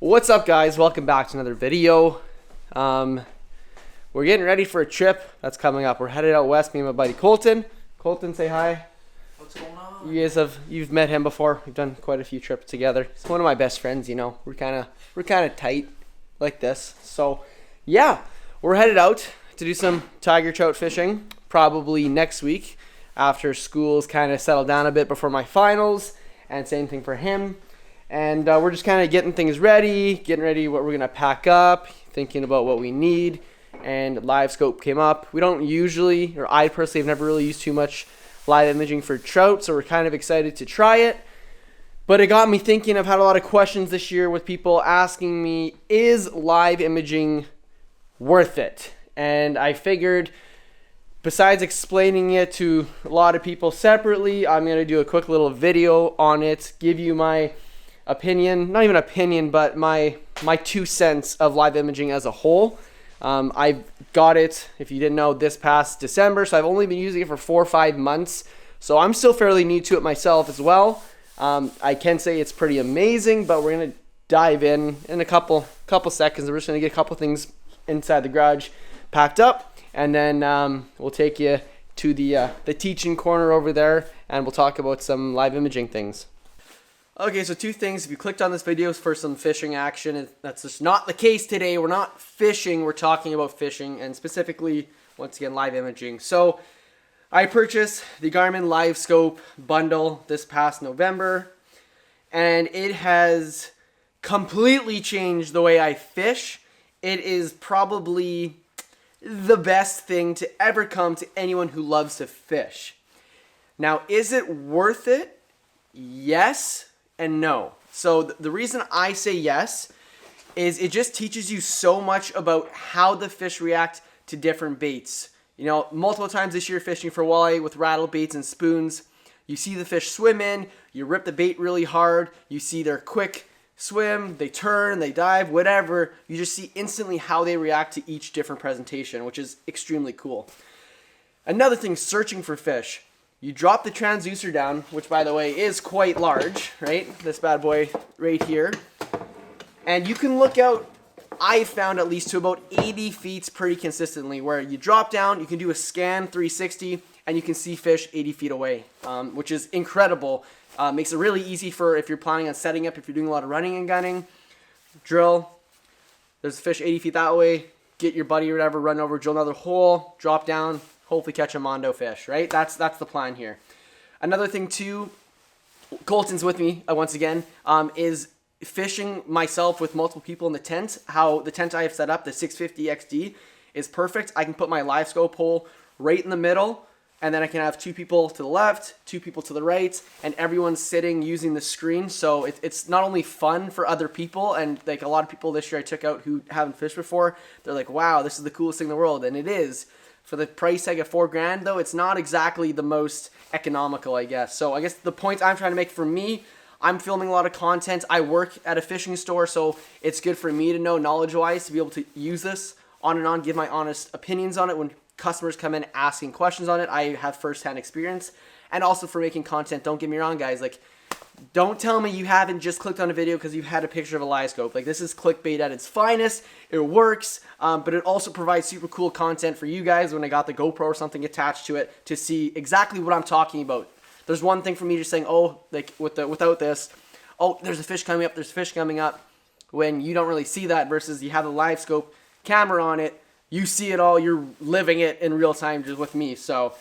What's up, guys? Welcome back to another video. We're getting ready for a trip that's coming up. We're headed out west, me and my buddy Colton. Colton, say hi. What's going on? You've met him before. We've done quite a few trips together. He's one of my best friends, you know. We're kind of tight like this. So, yeah, we're headed out to do some tiger trout fishing probably next week after school's kind of settled down a bit before my finals, and same thing for him. And we're just kind of getting things ready, what we're going to pack up, thinking about what we need. And live scope came up. We don't usually, or I personally have never really used too much live imaging for trout, so we're kind of excited to try it. But it got me thinking. I've had a lot of questions this year with people asking me, is live imaging worth it? And I figured, besides explaining it to a lot of people separately, I'm going to do a quick little video on it, give you my opinion, not even opinion, but my 2 cents of live imaging as a whole. I got it, if you didn't know, this past December, so I've only been using it for 4 or 5 months, so I'm still fairly new to it myself as well. I can say it's pretty amazing, but we're going to dive in a couple seconds. We're just going to get a couple things inside the garage packed up, and then we'll take you to the teaching corner over there, and we'll talk about some live imaging things. Okay, so 2 things. If you clicked on this video for some fishing action, that's just not the case today. We're not fishing. We're talking about fishing, and specifically, once again, live imaging. So I purchased the Garmin LiveScope bundle this past November, and it has completely changed the way I fish. It is probably the best thing to ever come to anyone who loves to fish. Now, is it worth it? Yes and no. So the reason I say yes is it just teaches you so much about how the fish react to different baits. You know, multiple times this year fishing for walleye with rattle baits and spoons, you see the fish swim in, you rip the bait really hard, you see their quick swim, they turn, they dive, whatever. You just see instantly how they react to each different presentation, which is extremely cool. Another thing, searching for fish. You drop the transducer down, which by the way is quite large, right? This bad boy right here. And you can look out, I found at least to about 80 feet pretty consistently, where you drop down, you can do a scan 360, and you can see fish 80 feet away, which is incredible. Makes it really easy for if you're planning on setting up, if you're doing a lot of running and gunning. Drill, there's a fish 80 feet that way, get your buddy or whatever, run over, drill another hole, drop down, hopefully catch a mondo fish, right? That's the plan here. Another thing too, Colton's with me once again, is fishing myself with multiple people in the tent. How the tent I have set up, the 650 XD, is perfect. I can put my live scope hole right in the middle, and then I can have 2 people to the left, 2 people to the right, and everyone's sitting using the screen. So it's not only fun for other people, and like a lot of people this year I took out who haven't fished before, they're like, wow, this is the coolest thing in the world, and it is. For the price tag of $4,000 though, it's not exactly the most economical, I guess. So I guess the point I'm trying to make, for me, I'm filming a lot of content. I work at a fishing store, so it's good for me to know knowledge-wise to be able to use this on and on, give my honest opinions on it when customers come in asking questions on it. I have first-hand experience. And also for making content, don't get me wrong, guys. Like, don't tell me you haven't just clicked on a video because you've had a picture of a live scope. Like, this is clickbait at its finest. It works, but it also provides super cool content for you guys when I got the GoPro or something attached to it to see exactly what I'm talking about. There's one thing for me just saying, oh, like without this, oh, there's a fish coming up, there's a fish coming up, when you don't really see that, versus you have the live scope camera on it, you see it all, you're living it in real time just with me. So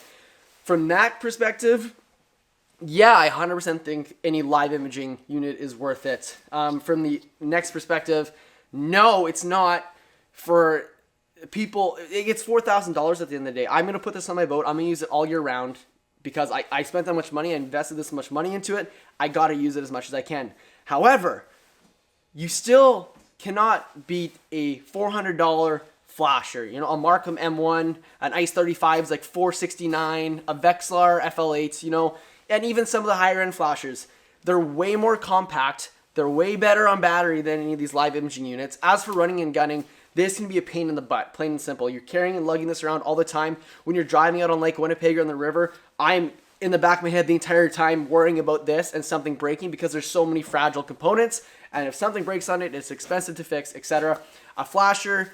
from that perspective, yeah, I 100% think any live imaging unit is worth it. From the next perspective, no, it's not. For people, it's $4,000 at the end of the day. I'm going to put this on my boat. I'm going to use it all year round because I spent that much money. I invested this much money into it. I got to use it as much as I can. However, you still cannot beat a $400 flasher. You know, a Markham M1, an Ice 35 is like $469, a Vexilar FL8, you know, and even some of the higher end flashers. They're way more compact. They're way better on battery than any of these live imaging units. As for running and gunning, this can be a pain in the butt, plain and simple. You're carrying and lugging this around all the time. When you're driving out on Lake Winnipeg or on the river, I'm in the back of my head the entire time worrying about this and something breaking because there's so many fragile components and if something breaks on it, it's expensive to fix, etc. A flasher,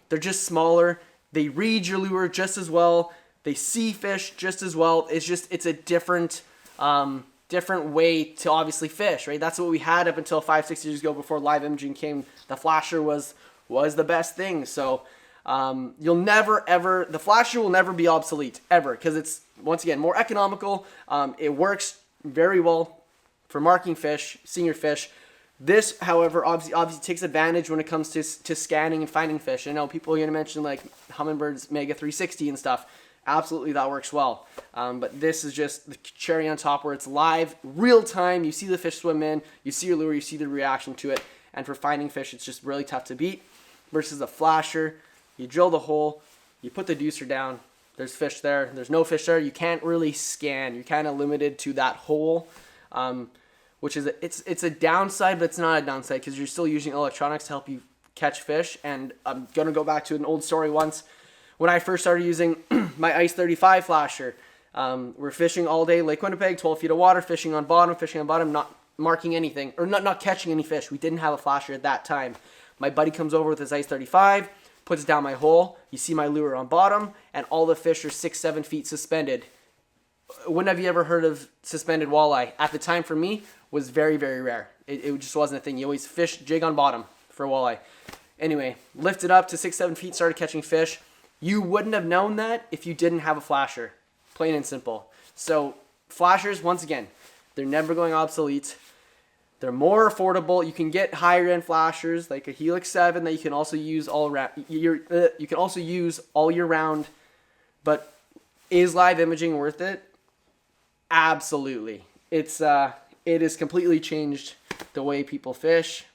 they're just smaller. They read your lure just as well. They see fish just as well. It's a different way to obviously fish, right? That's what we had up until 5-6 years ago before live imaging came. The flasher was the best thing. So the flasher will never be obsolete ever, because it's, once again, more economical. It works very well for marking fish, seeing your fish. This, however, obviously takes advantage when it comes to scanning and finding fish. I know people are going to mention like Humminbird's Mega 360 and stuff. Absolutely, that works well. But this is just the cherry on top, where it's live, real time. You see the fish swim in, you see your lure, you see the reaction to it. And for finding fish, it's just really tough to beat. Versus a flasher, you drill the hole, you put the deucer down, there's fish there, there's no fish there. You can't really scan. You're kind of limited to that hole. Which is it's a downside, but it's not a downside, because you're still using electronics to help you catch fish. And I'm gonna go back to an old story once when I first started using my Ice 35 flasher. We're fishing all day, Lake Winnipeg, 12 feet of water, fishing on bottom, not marking anything, or not catching any fish. We didn't have a flasher at that time. My buddy comes over with his Ice 35, puts down my hole. You see my lure on bottom, and all the fish are 6-7 feet suspended. When have you ever heard of suspended walleye? At the time, for me, was very, very rare. It just wasn't a thing. You always fish jig on bottom for walleye. Anyway, lifted up to 6-7 feet, started catching fish. You wouldn't have known that if you didn't have a flasher. Plain and simple. So flashers, once again, they're never going obsolete. They're more affordable. You can get higher end flashers like a Helix 7 that you can also use all around. You can also use all year round. But is live imaging worth it? Absolutely. It has completely changed the way people fish.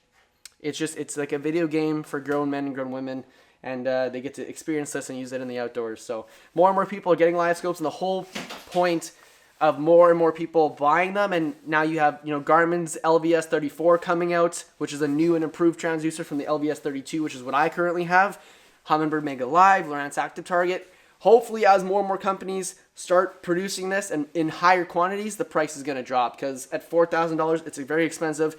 It's like a video game for grown men and grown women, and they get to experience this and use it in the outdoors. So more and more people are getting live scopes, and the whole point of more and more people buying them, and now you have Garmin's LVS 34 coming out, which is a new and improved transducer from the LVS 32, which is what I currently have. Humminbird Mega Live, Lowrance Active Target. Hopefully, as more and more companies start producing this and in higher quantities, the price is going to drop, because at $4,000, it's very expensive.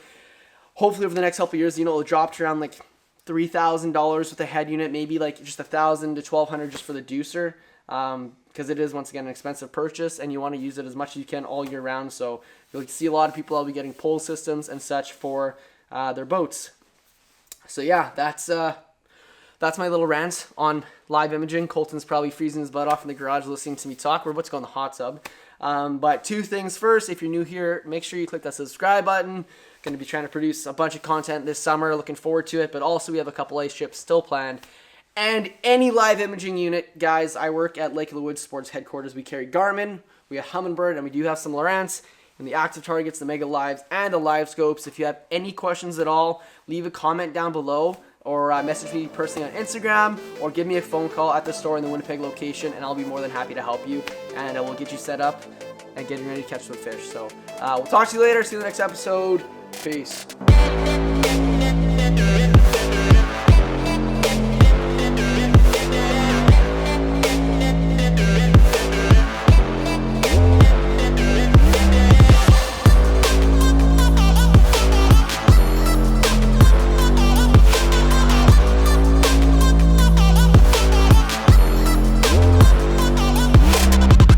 Hopefully, over the next couple of years, it'll drop to around like $3,000 with the head unit, maybe like just $1,000 to $1,200 just for the deucer, because it is, once again, an expensive purchase, and you want to use it as much as you can all year round. So you'll see a lot of people will be getting pole systems and such for their boats. So yeah, that's my little rant on live imaging. Colton's probably freezing his butt off in the garage listening to me talk. We're about to go in the hot tub. But two things first. If you're new here, make sure you click that subscribe button. Going to be trying to produce a bunch of content this summer. Looking forward to it. But also, we have a couple ice trips still planned. And any live imaging unit, guys, I work at Lake of the Woods Sports headquarters. We carry Garmin, we have Humminbird, and we do have some Lowrance, and the active targets, the Mega Lives, and the live scopes. If you have any questions at all, leave a comment down below, or message me personally on Instagram, or give me a phone call at the store in the Winnipeg location, and I'll be more than happy to help you, and we'll get you set up and getting ready to catch some fish. So we'll talk to you later. See you in the next episode. Peace.